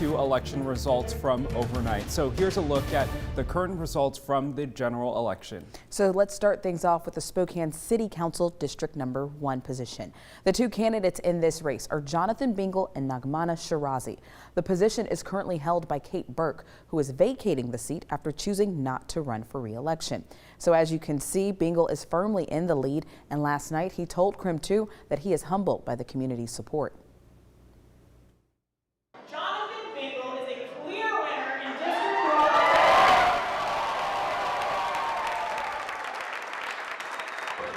to election results from overnight. So here's a look at the current results from the general election. So let's start things off with the Spokane City Council District Number 1 position. The two candidates in this race are Jonathan Bingle and Nagmana Shirazi. The position is currently held by Kate Burke, who is vacating the seat after choosing not to run for re-election. So as you can see, Bingle is firmly in the lead, and last night he told KREM 2 that he is humbled by the community's support. Jonathan Bingle is a clear winner in District 1.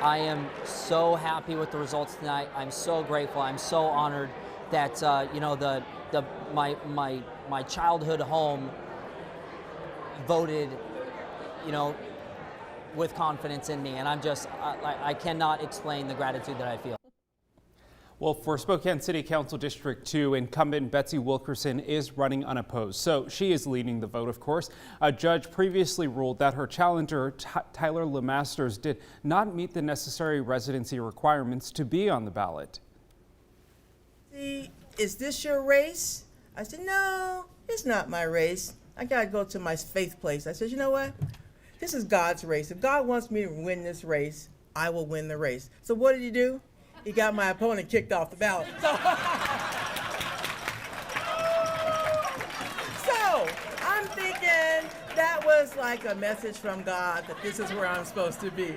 I am so happy with the results tonight. I'm so grateful. I'm so honored that my childhood home voted, with confidence in me, and I cannot explain the gratitude that I feel. Well, for Spokane City Council District 2, incumbent Betsy Wilkerson is running unopposed, so she is leading the vote, of course. A judge previously ruled that her challenger, Tyler LeMasters, did not meet the necessary residency requirements to be on the ballot. Is this your race? I said, no, it's not my race. I gotta go to my faith place. I said, you know what? This is God's race. If God wants me to win this race, I will win the race. So what did he do? He got my opponent kicked off the ballot. So I'm thinking that was like a message from God that this is where I'm supposed to be.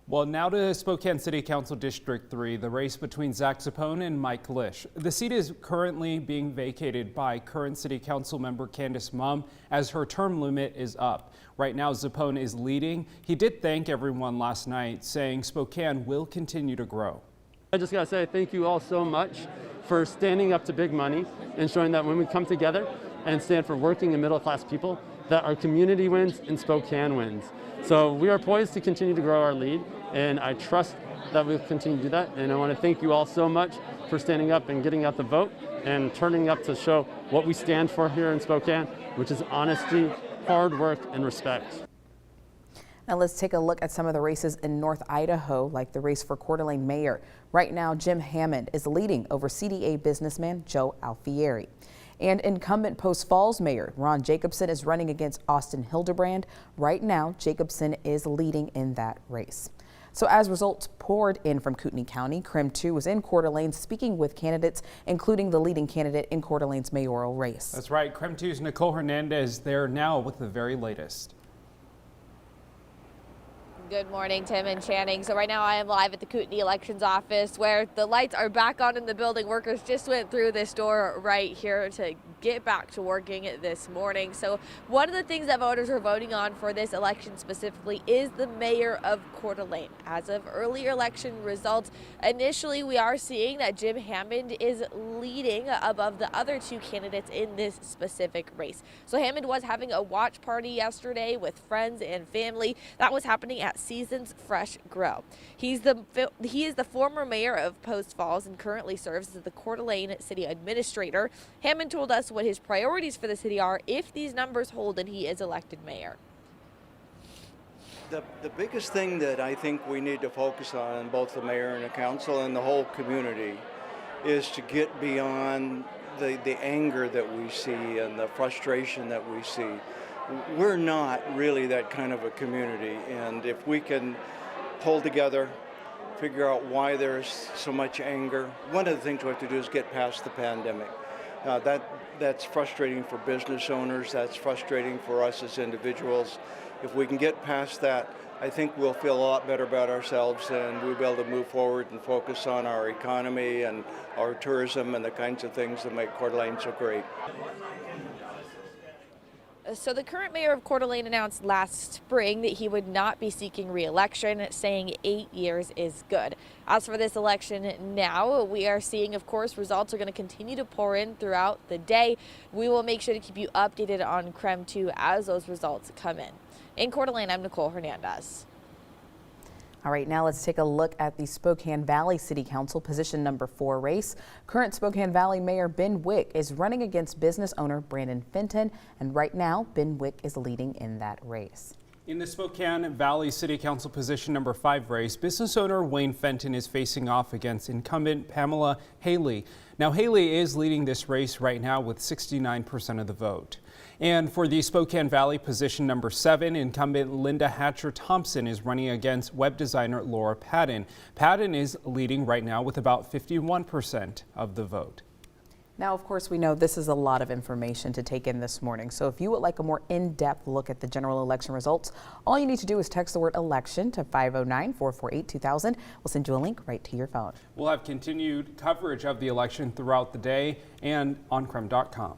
Well, now to Spokane City Council District 3, the race between Zach Zappone and Mike Lish. The seat is currently being vacated by current City Council member Candace Mumm as her term limit is up. Right now, Zappone is leading. He did thank everyone last night, saying Spokane will continue to grow. I just got to say thank you all so much for standing up to big money and showing that when we come together and stand for working and middle class people, that our community wins and Spokane wins. So we are poised to continue to grow our lead, and I trust that we'll continue to do that. And I want to thank you all so much for standing up and getting out the vote and turning up to show what we stand for here in Spokane, which is honesty, hard work, and respect. Now let's take a look at some of the races in North Idaho, like the race for Coeur d'Alene mayor. Right now, Jim Hammond is leading over CDA businessman Joe Alfieri. And incumbent Post Falls mayor Ron Jacobson is running against Austin Hildebrand. Right now, Jacobson is leading in that race. So as results poured in from Kootenai County, KREM 2 was in Coeur d'Alene speaking with candidates, including the leading candidate in Coeur d'Alene's mayoral race. That's right. KREM 2's Nicole Hernandez there now with the very latest. Good morning, Tim and Channing. So right now I am live at the Kootenai Elections Office where the lights are back on in the building. Workers just went through this door right here to get back to working this morning. So one of the things that voters are voting on for this election specifically is the mayor of Coeur d'Alene. As of earlier election results, initially we are seeing that Jim Hammond is leading above the other two candidates in this specific race. So Hammond was having a watch party yesterday with friends and family. That was happening at Seasons Fresh Grill. He is the former mayor of Post Falls and currently serves as the Coeur d'Alene city administrator. Hammond told us what his priorities for the city are if these numbers hold and he is elected mayor. The biggest thing that I think we need to focus on, both the mayor and the council and the whole community, is to get beyond the anger that we see and the frustration that we see. We're not really that kind of a community, and if we can pull together, figure out why there's so much anger. One of the things we have to do is get past the pandemic. That's frustrating for business owners, that's frustrating for us as individuals. If we can get past that, I think we'll feel a lot better about ourselves, and we'll be able to move forward and focus on our economy and our tourism and the kinds of things that make Coeur d'Alene so great. So the current mayor of Coeur d'Alene announced last spring that he would not be seeking re-election, saying 8 years is good. As for this election now, we are seeing, of course, results are going to continue to pour in throughout the day. We will make sure to keep you updated on KREM 2 as those results come in. In Coeur d'Alene, I'm Nicole Hernandez. All right, now let's take a look at the Spokane Valley City Council position number 4 race. Current Spokane Valley Mayor Ben Wick is running against business owner Brandon Fenton, and right now Ben Wick is leading in that race. In the Spokane Valley City Council position number 5 race, business owner Wayne Fenton is facing off against incumbent Pamela Haley. Now, Haley is leading this race right now with 69% of the vote. And for the Spokane Valley position number 7, incumbent Linda Hatcher Thompson is running against web designer Laura Padden. Padden is leading right now with about 51% of the vote. Now, of course, we know this is a lot of information to take in this morning. So if you would like a more in-depth look at the general election results, all you need to do is text the word election to 509-448-2000. We'll send you a link right to your phone. We'll have continued coverage of the election throughout the day and on KREM.com.